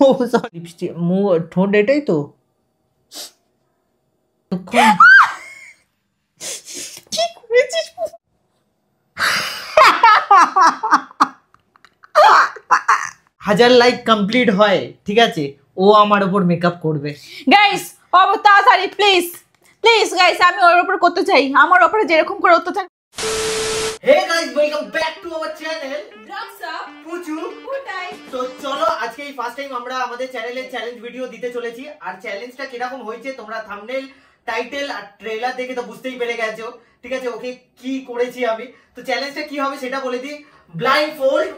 ও sorry, lipstick মুখ ঠোঁট এটাই তো। কি করেছিস? হাজার লাইক কমপ্লিট হয়, ঠিক আছে, ও আমার উপর মেকআপ করবে। গাইস তাড়াতাড়ি প্লিজ প্লিজ গাইস, আমি ওর উপর করতে চাই, আমার উপরে যেরকম করে অত্যাচার। Hey guys, welcome back to our channel ড্রাগসা পুচু কোটাই। তো চলো, আজকে এই ফার্স্ট টাইম আমরা আমাদের চ্যানেলে চ্যালেঞ্জ ভিডিও দিতে চলেছি। আর চ্যালেঞ্জটা কিরকম হয়েছে তোমরা থাম্বনেল, টাইটেল আর ট্রেলার দেখে তো বুঝতেই পেরে গেছো, ঠিক আছে। ওকে কি করেছি আমি, তো চ্যালেঞ্জটা কি হবে সেটা বলে দিই। Blind fold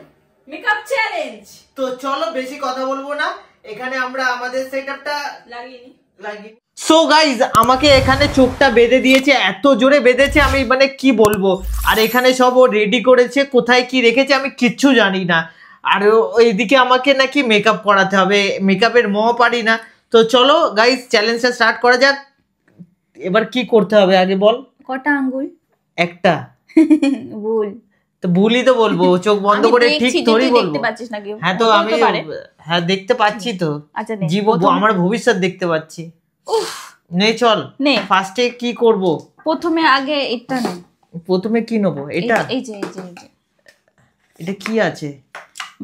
makeup challenge. তো চলো, বেশি কথা বলবো না, এখানে আমরা আমাদের সেটআপটা লাগিয়ে। সো গাইজ, আমাকে এখানে চোখটা বেঁধে দিয়েছে, এত জোরে বেঁধেছে আমি মানে কি বলবো। আর এখানে সব ও রেডি করেছে, কোথায় কি রেখেছে আমি কিচ্ছু জানি না। আর এইদিকে আমাকে নাকি মেকআপ করাতে হবে, মেকআপের মোহ পারি না। তো চলো গাইজ, চ্যালেঞ্জটা স্টার্ট করা যাক। এবার কি করতে হবে আগে বল। কটা আঙ্গুল? একটা। ভুল তো ভুলই তো বলবো, চোখ বন্ধ করে ঠিক তোরই বলবো। হ্যাঁ তো আমি, হ্যাঁ দেখতে পাচ্ছি তো, জীবন আমার ভবিষ্যৎ দেখতে পাচ্ছি। নে চল, নে ফার্স্টে কি করব? প্রথমে আগে এটা নে। প্রথমে কি নেব? এটা এই যে এই যে এই যে এটা কি আছে?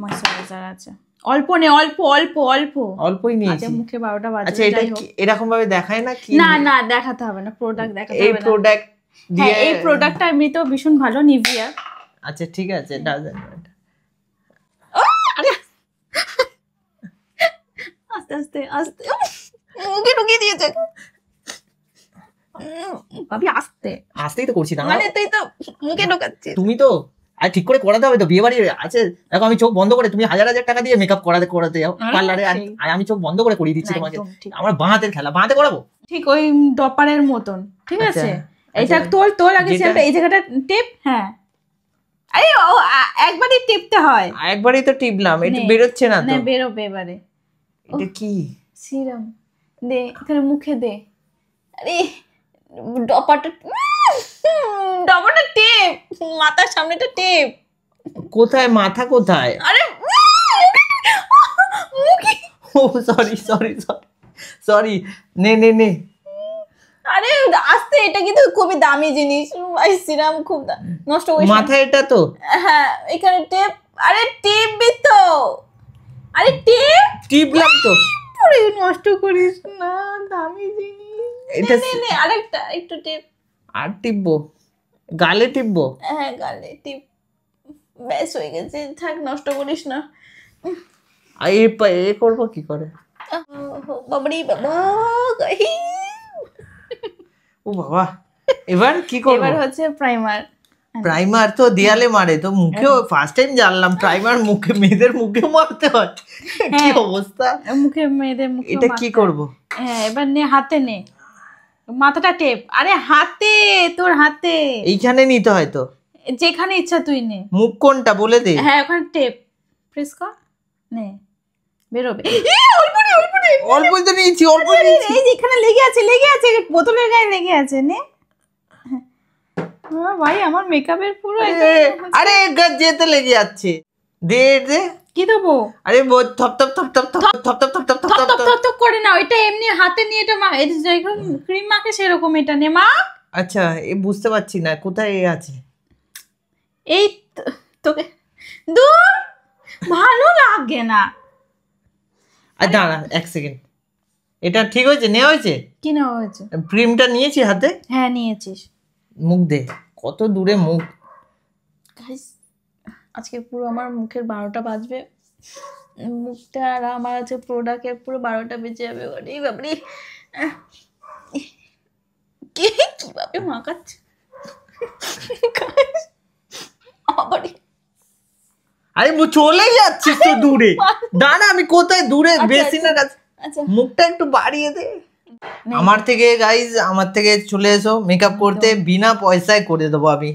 ময়শ্চারাইজার আছে। অল্প নে, অল্প অল্প অল্প অল্পই নিয়েছি। আচ্ছা, মুখে 12টা বাজে। আচ্ছা, এটা এরকম ভাবে দেখায় না কি? না না, দেখাতে হবে না, প্রোডাক্ট দেখাতে হবে না। এই প্রোডাক্ট দিয়ে, এই প্রোডাক্টটা এমনিতেও ভীষণ ভালো, নিভিয়া। আচ্ছা ঠিক আছে, ডাজেন্ট ম্যাটার। আস্তে আস্তে আস্তে মুখে ঢুকিয়ে দিয়েছে। ভাবি আস্তে আস্তেই তো করছি না, মানে তুই তো মুখে ঢোকাচ্ছিস। তুমি তো আর ঠিক করে করাতে হবে তো, বিয়ে বাড়ি আছে। দেখো আমি চোখ বন্ধ করে, তুমি হাজার হাজার টাকা দিয়ে মেকআপ করাতে যাও পার্লারে, আর আমি চোখ বন্ধ করে করিয়ে দিচ্ছি তোমাকে। আমার বাঁ হাতের খেলা, বাঁ হাতে করাবো ঠিক ওই ডপারের মতন, ঠিক আছে। এটা তোল আগে সেটা, এই জায়গাটা টিপ। হ্যাঁ, আরে ও একবারই টিপতে হয়। একবারই তো টিপলাম, এটা বেরোচ্ছে না তো। না, বেরোবে এবারে। এটা কি? সিরাম দে, এখানে মুখে দে। আরে ডপারটা টেপ, মাথার সামনেটা টেপ। কোথায় মাথা কোথায়? আরে মুখে। ও সরি সরি সরি সরি, নে। আরে আস্তে, এটা কিন্তু খুবই দামি জিনিস ভাই, সিরাম খুব নষ্ট হয়ে মাথা। এটা তো হ্যাঁ, এখানে টেপ। আরে টিপবি তো, আরে টিপলাম তো। পুরো নষ্ট করিস না, দামি জিনিস। এটা নে আরেকটা, একটু টিপ। আর টিপবো? গালে টিপবো? হ্যাঁ গালে টিপ। ব্যাস হয়ে গেছে, থাক, নষ্ট করিস না। এ করবো কি করে? বাবারি বাবা, ও বাবা, এবার কি করব? এবার হচ্ছে প্রাইমার। প্রাইমার তো দেয়ালে মারে, তো মুখেও ফার্স্ট টাইম জানলাম প্রাইমার মুখে, মেয়েদের মুখে মারতে হয়। কি অবস্থা মুখে, মেয়েদের মুখে। এটা কি করব? হ্যাঁ, এবার নে, হাতে নে, মাথাটা টেপ। আরে হাতে, তোর হাতে এইখানে নিতে হয় তো, যেখানে ইচ্ছা তুই নে। মুখ কোনটা বলে দে। হ্যাঁ, ওখানে টেপ প্রেস কর, নে বেরোবে। অল্প তো নিয়েছি, অল্প নিয়েছি। এই যেখানে লেগে আছে, বোতলের গায়ে লেগে আছে, নে। ভাই আমার মেকআপের পুরো, আরে যেতে লেগে যাচ্ছে। দে কি দেবো? আরে থপ থপ থপ থপ থপ থপ থপ থপ থপ থপ থপ থপ করে না, ওইটা এমনি হাতে নিয়ে এটা যেরকম ক্রিম মাখে সেরকম এটা নে মা। আচ্ছা, এই বুঝতে পারছি না কোথায় আছে। এই তোকে দূর, ভালো লাগে না। দাঁড়া এক সেকেন্ড, এটা ঠিক হয়েছে? নেওয়া হয়েছে? কি নেওয়া হয়েছে? ক্রিমটা নিয়েছি হাতে। হ্যাঁ নিয়েছিস। মুখ দে, কত দূরে মুখ। আজকে পুরো আমার মুখের 12টা বাজবে, মুখটা আর আমার আছে প্রোডাক্টের পুরো 12টা বেজে যাবে। ওরে বাবারে, কিভাবে মাখাচ্ছে। আরে চলে যাচ্ছিস তো দূরে। দাঁড়া, আমি কোথায় দূরে, বেসিনের কাছে। মুখটা একটু বাড়িয়ে দে। আমার থেকে চলে এসো মেকআপ করতে, বিনা পয়সায় করে দেবো আমি,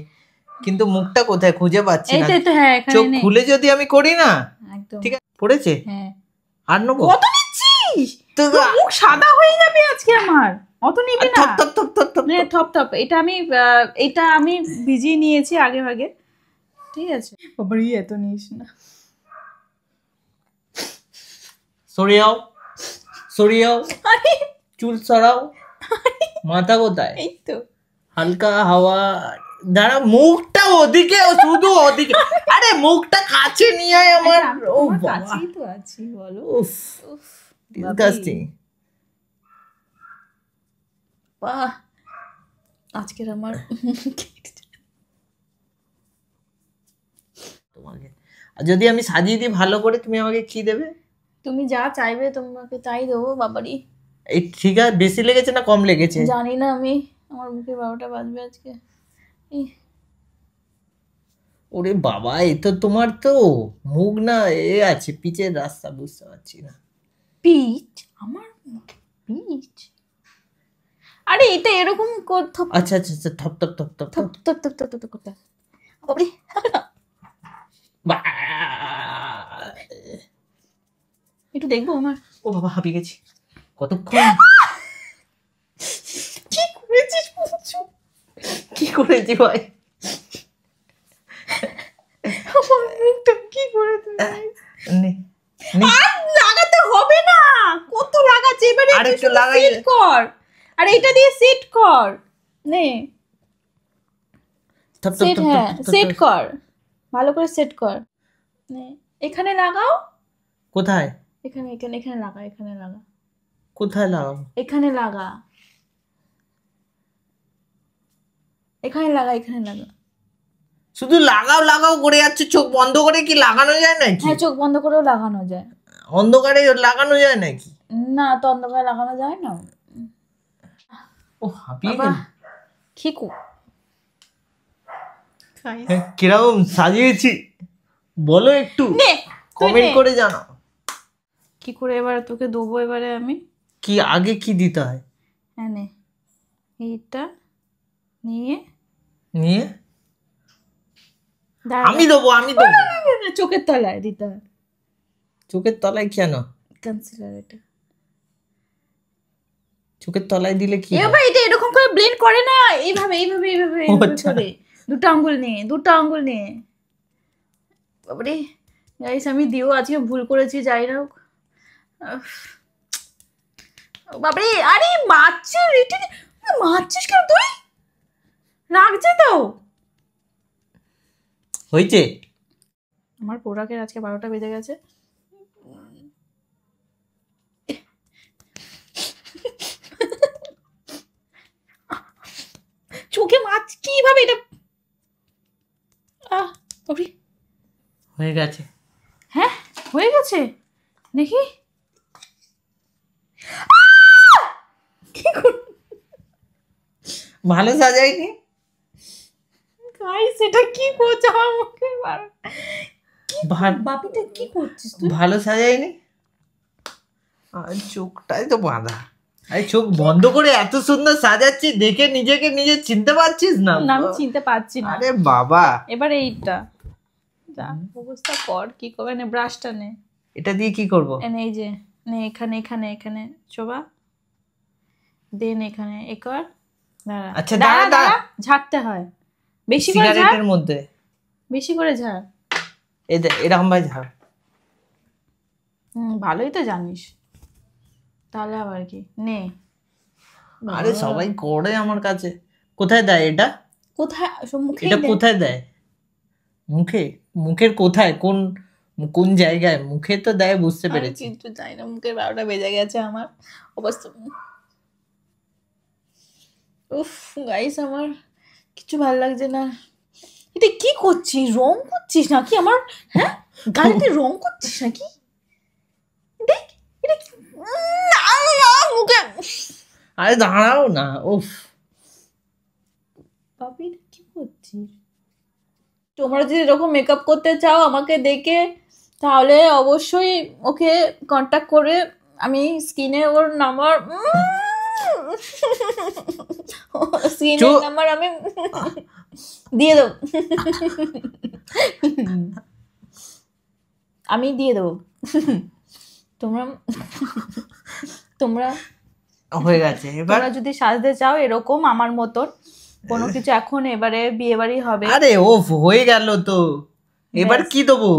কিন্তু মুখটা কোথায় খুঁজে পাচ্ছি না। চোখ খুলে যদি আমি করি না, ঠিক আছে পড়েছে। আর নেবো? কত নিচ্ছিস? মুখ সাদা হয়ে যাবে আজকে আমার, অত নিবি না। থপ থপ, এটা আমি ভিজিয়ে নিয়েছি আগে ভাগে, ঠিক আছে। বাবারে এত নিস না। সরিয়াও সরিয়াও, চুল সরাও, মাথা কোথায়? এই তো হালকা হাওয়া। দাঁড়া, মুখটা ওদিকে, শুধু ওদিকে। আরে মুখটা কাছে নিয়ে আয় আমার। ও বাবা, কাছেই তো আছি বলো। উফ, ডিসগাস্টিং। বাহ, আজকের আমার তোমাকে যদি আমি সাজিয়ে দিই ভালো করে, তুমি আমাকে কি দেবে? তুমি যা চাইবে তোমাকে তাই দেবো। বাবারি, এই ঠিক আছে, বেশি লেগেছে না কম লেগেছে? জানি না আমি, আমার মুখে 12টা বাজবে আজকে। ওরে বাবা, এ তো তোমার তো মুখ না এ আছে, পিচের রাস্তা, বুঝতে পারছি না। পিচ? আমার মুখে পিচ? আরে এটা এরকম আচ্ছা আচ্ছা আচ্ছা, থপ থপ থপ থপ থপ থপ থপ থপ থপ করতে। বাবারি, একটু দেখবো আমার? ও বাবা, হাঁপিয়ে গেছি। কতক্ষণ কি করেছিস বলছো? কি করেছি ভাই? আমার মুখটা কি করে দিলি? নে আর লাগাতে হবে না, কত লাগাচ্ছে এবারে। আরেকটু লাগাই সেট কর, আর এটা দিয়ে সেট কর। নে থপ থপ সেট, থপ হ্যাঁ থপ সেট কর, ভালো করে সেট কর। নে এখানে লাগাও। কোথায়? এখানে এখানে এখানে লাগা, এখানে লাগা, কোথায় লাগাবো? এখানে লাগা, এখানে লাগা, এখানে লাগা। শুধু লাগাও লাগাও করে যাচ্ছে, চোখ বন্ধ করে কি লাগানো যায় নাকি? হ্যাঁ, চোখ বন্ধ করেও লাগানো যায়। অন্ধকারে লাগানো যায় নাকি? না তো, অন্ধকারে লাগানো যায় না। ও হাঁপিয়ে বাবা, গেল। খিকু কিরকম সাজিয়েছি বলো একটু, নে কমেন্ট করে জানাও। কি করে এবার তোকে দেবো? এবারে আমি কি আগে কি দিতে হয়? হ্যাঁ নে, এইটা নিয়ে নিয়ে দাঁড়া, আমি দেবো, আমি দেবো। চোখের তলায় দিতে হয়। চোখের তলায় কেন? কনসিলার এটা চোখের তলায় দিলে কি হয়? এবার এটা এরকম করে ব্লেন্ড করে না, এইভাবে এইভাবে এইভাবে এইভাবে আচ্ছা। করে দুটো আঙ্গুল নিয়ে, দুটো আঙ্গুল নিয়ে। বাবারে গাইস, আমি দিও আজকে ভুল করেছি, যাই না হোক। বাবারে, আরে মারছিস রিটেন, মারছিস কেন তুই? রাখছে তো। হয়েছে? আমার পোড়াকের আজকে 12টা বেজে গেছে। চোখে মাছ কিভাবে এটা? হয়ে গেছে। হ্যাঁ হয়ে গেছে, দেখি। ভালো সাজাইনি গাইস, এটা কি করছ আমার মুখে? বাপিটা কি করছিস তুই? ভালো সাজাইনি, আর চোখটাই তো বাঁধা। আরে চোখ বন্ধ করে এত সুন্দর সাজাচ্ছি, দেখে নিজেকে নিজে চিনতে পারছিস না? না, আমি চিনতে পারছি না। আরে বাবা, এবার এইটা যা অবস্থা কর, কি করবে? নে ব্রাশটা নে। এটা দিয়ে কি করব? এনে এই যে নে, এখানে এখানে এখানে শোভা দেন, এখানে একর। দাঁড়া, আচ্ছা, দাঁড়া দাঁড়া, দাঁড়া, ঝাড়তে হয় বেশি করে, ঝাড় সিগারেটের মধ্যে বেশি করে ঝাড়। এই দেখ, এরকম ভাই ঝাড়। ভালোই তো জানিস, তাহলে আবার কি? নে। আরে সবাই করে আমার কাছে। কোথায় দেয় এটা? কোথায়? মুখে এটা কোথায় দেয়? মুখে? মুখের কোথায়? কোন কোন জায়গায়? মুখে তো দেয়, বুঝতে পেরেছি। কিন্তু জানি না, মুখের 12টা বেজে গেছে আমার অবস্থা। উফ গাইস, আমার কিছু ভালো লাগছে না। এটা কি করছিস? রং করছিস নাকি আমার? হ্যাঁ, গাড়িতে রং করছিস নাকি? দেখ এটা কি? না মুখে। আরে দাঁড়াও না, উফ। বাপি কি করছিস? তোমরা যদি এরকম মেকআপ করতে চাও আমাকে দেখে, তাহলে অবশ্যই ওকে কন্ট্যাক্ট করে আমি স্ক্রিনে ওর নাম্বার, স্ক্রিনের নাম্বার আমি দিয়ে দেবো, আমি দিয়ে দেবো। তোমরা তোমরা হয়ে গেছে। এবার তোমরা যদি সাজতে চাও এরকম আমার মতন কোনো কিছু, এখন এবারে বিয়ে বাড়ি হবে। আরে ওফ, হয়ে গেল তো। এবার কি দেবো?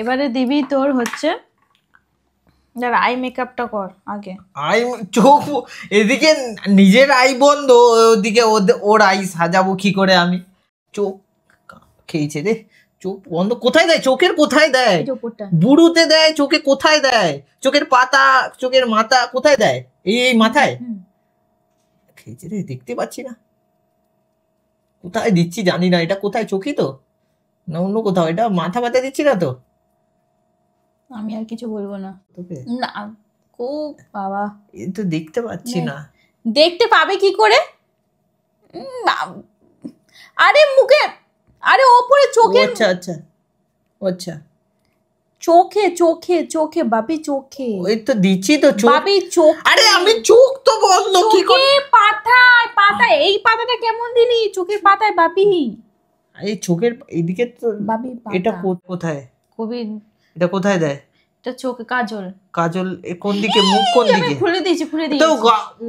এবারে দিবি তোর হচ্ছে যার আই মেকআপটা কর আগে। আই চোখ এদিকে নিজের আই বন্ধ, ওদিকে ওর আই সাজাবো কি করে আমি? চোখ খেয়েছে রে, চোখ বন্ধ কোথায় দেয়? চোখের কোথায় দেয়? বুড়োতে দেয়, চোখে কোথায় দেয়? চোখের পাতা, চোখের মাথা কোথায় দেয়? এই মাথায় খেয়েছে রে, দেখতে পাচ্ছি না কোথায় দিচ্ছি জানি না। এটা কোথায়? চোখই তো না অন্য কোথাও? এটা মাথা ব্যথা দিচ্ছি না তো? আমি আর কিছু বলবো না। না খুব বাবা, এই তো দেখতে পাচ্ছি না। দেখতে পাবে কি করে? আরে মুখে, আরে ওপরে চোখে। আচ্ছা আচ্ছা আচ্ছা, চোখে চোখে চোখে বাপি, চোখে। ওই তো দিচ্ছি তো চোখ। বাপি চোখ। আরে আমি চোখ তো বন্ধ কি করে? পাতায় পাতায়, এই পাতাটা কেমন দিলি? চোখের পাতায় বাপি। এই চোখের এইদিকে তো বাপি। এটা কোথায়? কবি এটা কোথায় দেয়? এটা চোখে কাজল। কাজল কোন দিকে? মুখ কোন দিকে? খুলে দিয়েছি তো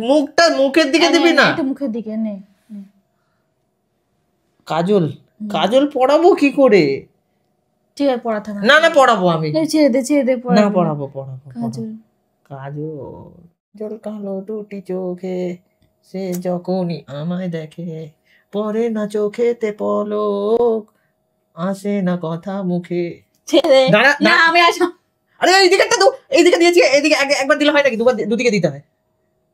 মুখটা মুখের দিকে দিবি না? এটা মুখের দিকে নে। কাজল, কাজল পড়াবো কি করে? ঠিক আছে পড়াতে হবে না না পড়াবো আমি। ছেড়ে দে না পড়াবো কাজল। কাজল জল কালো দুটি চোখে, সে যখনই আমায় দেখে পরে না চোখেতে পলক, আসে না কথা মুখে। ছেড়ে না আমি আসো। আরে এইদিকে তো, এইদিকে দিয়েছি, এইদিকে একবার দিলে হয় নাকি? দুদিকে দিতে হয়।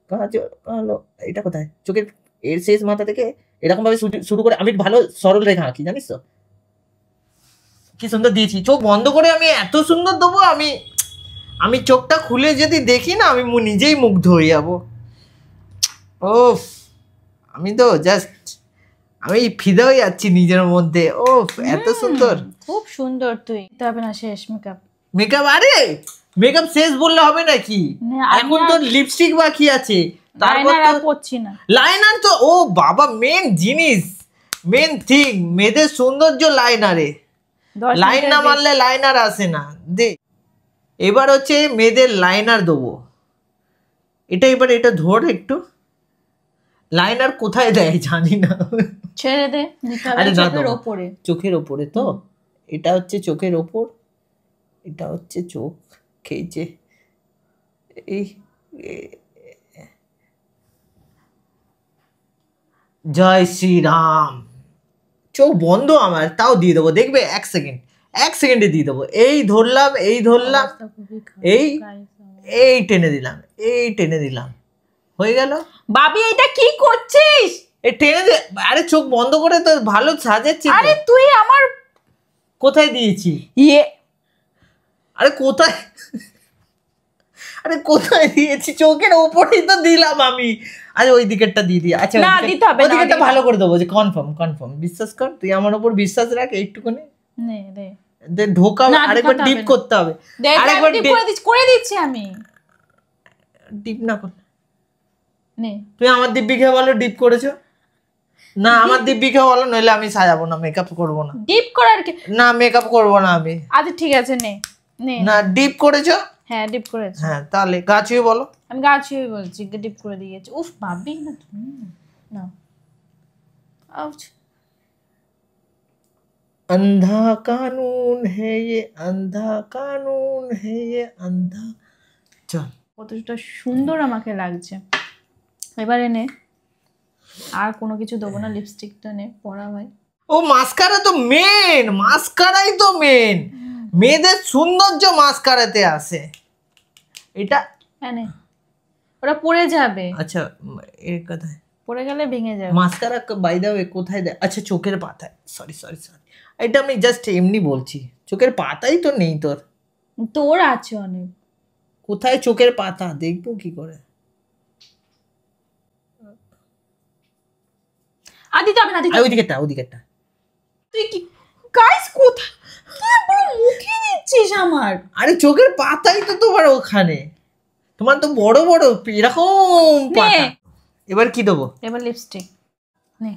কাজল কালো, এটা কোথায়? চোখের এর শেষ মাথা থেকে এরকম ভাবে শুরু করে আমি ভালো সরল রেখা আঁকি, জানিস তো? কি সুন্দর দিয়েছি। চোখ বন্ধ করে আমি এত সুন্দর দেবো, আমি চোখটা খুলে যদি দেখি না আমি নিজেই মুগ্ধ হয়ে যাবো। ওফ, আমি তো জাস্ট আমি ফিদা হয়ে যাচ্ছি নিজের মধ্যে। ওফ এত সুন্দর, খুব সুন্দর। তুই তবে না শেষ মেকআপ? আরে মেকআপ শেষ বললে হবে নাকি? এখন তো লিপস্টিক বাকি আছে, তারপর তো পড়ছি না লাইনার। তো ও বাবা, মেন জিনিস, মেন থিং মেয়েদের সৌন্দর্য লাইনারে। লাইন না মারলে লাইনার আসে না। দে এবার হচ্ছে মেয়েদের লাইনার দেবো। এবার এটা ধর একটু। লাইনার কোথায় দেয় জানি না। ছেড়ে দে। চোখের ওপরে, চোখের ওপরে তো। এটা হচ্ছে চোখের ওপর, এটা হচ্ছে চোখ খেয়েছে। এই জয় শ্রীরাম। চোখ বন্ধ আমার, তাও দিয়ে দেবো, দেখবে 1 সেকেন্ডে দিয়ে দেবো। এই ধরলাম এই টেনে দিলাম, হয়ে গেল। বাবি এটা কি করছিস? এই টেনে দে। আরে চোখ বন্ধ করে তো ভালো সাজাচ্ছি। আরে তুই আমার কোথায় দিয়েছি? আরে কোথায় দিয়েছি? চোখের ওপরেই তো দিলাম আমি। আরে ওই দিকেরটা দিয়ে দিই। আচ্ছা ওই দিকেরটা ভালো করে দেবো, যে কনফার্ম বিশ্বাস কর, তুই আমার উপর বিশ্বাস রাখ একটুখানি। ঢোকা আরেকবার ডিপ করতে হবে। আরেকবার করে দিচ্ছি আমি। ডিপ না করলে তুই আমার দিব্যি খেয়ে বলো ডিপ করেছো না? আমার দিব্যি খেয়ে বলো, নইলে আমি সাজাবো না, মেকআপ করবো না। ডিপ করার কি? না মেকআপ করবো না আমি। আচ্ছা ঠিক আছে নে। না ডিপ করেছো? হ্যাঁ ডিপ করেছি। হ্যাঁ তাহলে গা ছুঁয়ে বলো। আমি গা ছুঁয়ে বলছি, ডিপ করে দিয়েছি। উফ ভাবি না। আউচ। अंधा कानून है ये, अंधा कानून है ये, अंधा। চল, কতটা সুন্দর আমাকে লাগছে। এবারে নে, আর কোনো কিছু দেবো না, লিপস্টিকটা নে, পরা ভাই। ও মাস্কারা তো মেন, মাস্কারাই তো মেন। মেয়েদের সৌন্দর্য মাস্কারাতে আসে। এটা হ্যাঁ নে, ওটা পড়ে যাবে। আচ্ছা এর কোথায়? পড়ে গেলে ভেঙে যাবে। মাস্কারা বাই দ্য ওয়ে কোথায় দেয়? আচ্ছা চোখের পাতায়। সরি এটা আমি জাস্ট এমনি বলছি, চোখের পাতাই তো নেই তোর। তোর আছে অনেক। কোথায় চোখের পাতা? দেখবো কি করে? ওইদিকেরটা। তুই কি গাইস কোথায়? তুই পুরো মুখে দিচ্ছিস আমার। আরে চোখের পাতাই তো তোমার ওখানে। তোমার তো বড় এরকম পাতা। এবার কি দেবো? এবার লিপস্টিক নে।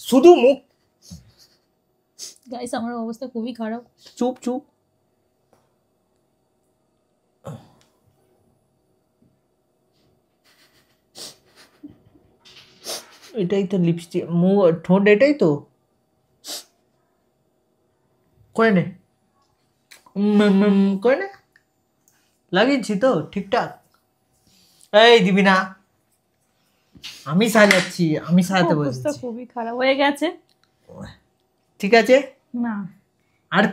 শুধু মুখ। গাইস আমার অবস্থা খুবই খারাপ। চুপ এটাই তো লিপস্টিক, ঠোঁট এটাই তো। করে নে করে নে, লাগিয়েছি তো ঠিকঠাক। এই দিবি না, আমি সাজাচ্ছি, আমি সাজাতে বসেছি। খুবই খারাপ হয়ে গেছে। ঠিক আছে না আর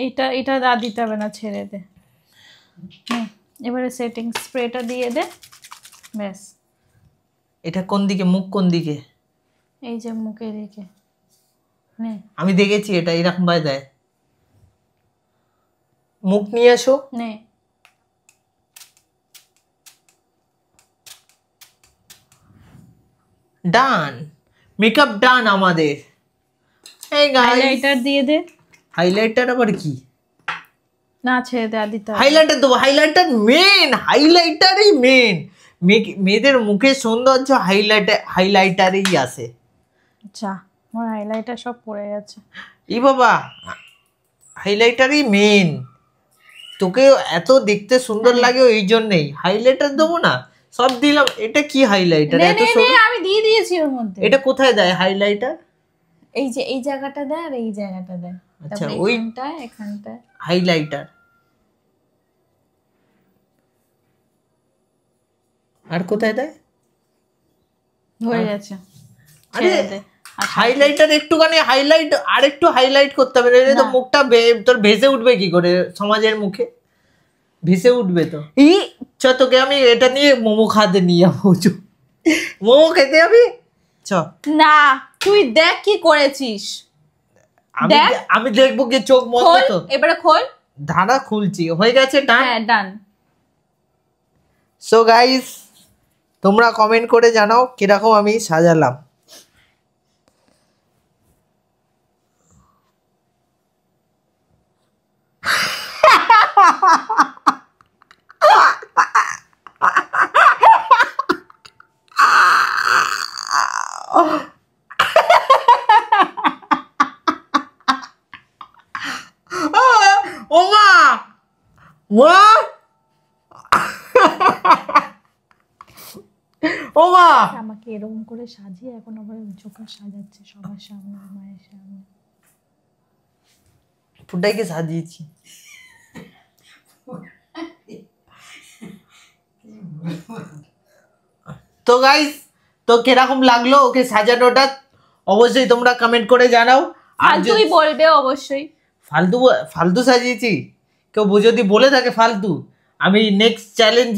এটা এটা আর দিতে হবে না, ছেড়ে দে। এবারে সেটিং স্প্রেটা দিয়ে দে, ব্যাস। এটা কোন দিকে, মুখ কোন দিকে? এই যে মুখে দিকে নে। আমি দেখেছি এটা এরকম ভাবে দেয়। মুখ নিয়ে আসো, নে। ডান, মেকআপ ডান আমাদের। এই গাইস হাইলাইটার দিয়ে দে। হাইলাইটার আবার কি? না ছেড়ে দে, আর দিতে হবে। হাইলাইটার দেবো, হাইলাইটার মেন, হাইলাইটারই মেন। মেয়েদের মুখের সৌন্দর্য হাইলাইটারেই আসে। আচ্ছা আমার হাইলাইটার সব পড়ে গেছে। ই বাবা, হাইলাইটারই মেন। তোকে এত দেখতে সুন্দর লাগে ওই জন্যই হাইলাইটার দেবো না, সব দিলাম। এটা কি হাইলাইটার? এত আমি দিয়ে দিয়েছি ওর মধ্যে। এটা কোথায় দেয় হাইলাইটার? এই যে এই জায়গাটা দেয় আর এই জায়গাটা দেয়। আচ্ছা ওইখানটায় এখানটায় হাইলাইটার। আর কোথায় দেয়? হয়ে গেছে। আরে হাইলাইটার একটুখানি হাইলাইট, আর একটু হাইলাইট করতে হবে, নইলে তো মুখটা তোর ভেসে উঠবে কি করে সমাজের মুখে? ভেসে উঠবে তো। চ তোকে আমি এটা নিয়ে মোমো খাতে নিয়ে যাবো। মোমো খেতে যাবি চ। না তুই দেখ কি করেছিস। আমি দেখবো কি, চোখ বন্ধ তো। এবারে খোল। ধারা খুলছি, হয়ে গেছে ডান। হ্যাঁ ডান। সো গাইস তোমরা কমেন্ট করে জানাও কিরকম আমি সাজালাম। ও মা, মা, ও মা, আমাকে এরকম করে সাজিয়ে এখন আবার জোকার সাজাচ্ছে সবার সামনে, মায়ের সামনে। ফুটাইকে সাজিয়েছি। তো গাইস, তো কিরকম লাগলো ওকে সাজানোটা অবশ্যই তোমরা কমেন্ট করে জানাও। আর তুই বলবে অবশ্যই ফালতু ফালতু সাজিয়েছি, কেউ যদি বলে থাকে ফালতু, আমি নেক্সট চ্যালেঞ্জ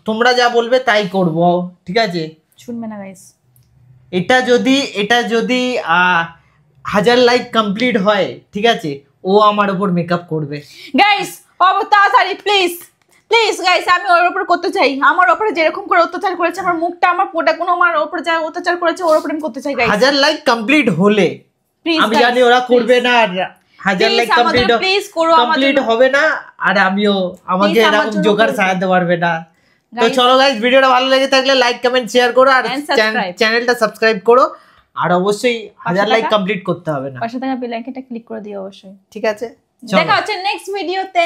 তোমরা যা বলবে তাই করব, ঠিক আছে? শুনবে না গাইস। এটা যদি 1000 লাইক কমপ্লিট হয়, ঠিক আছে, ও আমার উপর মেকআপ করবে গাইস। তাড়াতাড়ি প্লিজ প্লিজ গাইস, আমি ওর উপর করতে চাই। আমার উপরে যেরকম করে অত্যাচার করেছে, আমার মুখটা, আমার পোটা কোনো আমার উপরে যা অত্যাচার করেছে ওর উপরে আমি করতে চাই গাইস। 1000 লাইক কমপ্লিট হলে, আমি জানি ওরা করবে না, আর 1000 লাইক কমপ্লিট হবে না, আর আমাকে এরকম জোকার সাজাতে পারবে না। তো চলো গাইস, ভিডিওটা ভালো লেগে থাকলে লাইক কমেন্ট শেয়ার করো, আর চ্যানেলটা সাবস্ক্রাইব করো, আর অবশ্যই 1000 লাইক কমপ্লিট করতে হবে না। পাশে থাকা বেল আইকনটা ক্লিক করে দিও অবশ্যই, ঠিক আছে? দেখা হচ্ছে নেক্সট ভিডিওতে।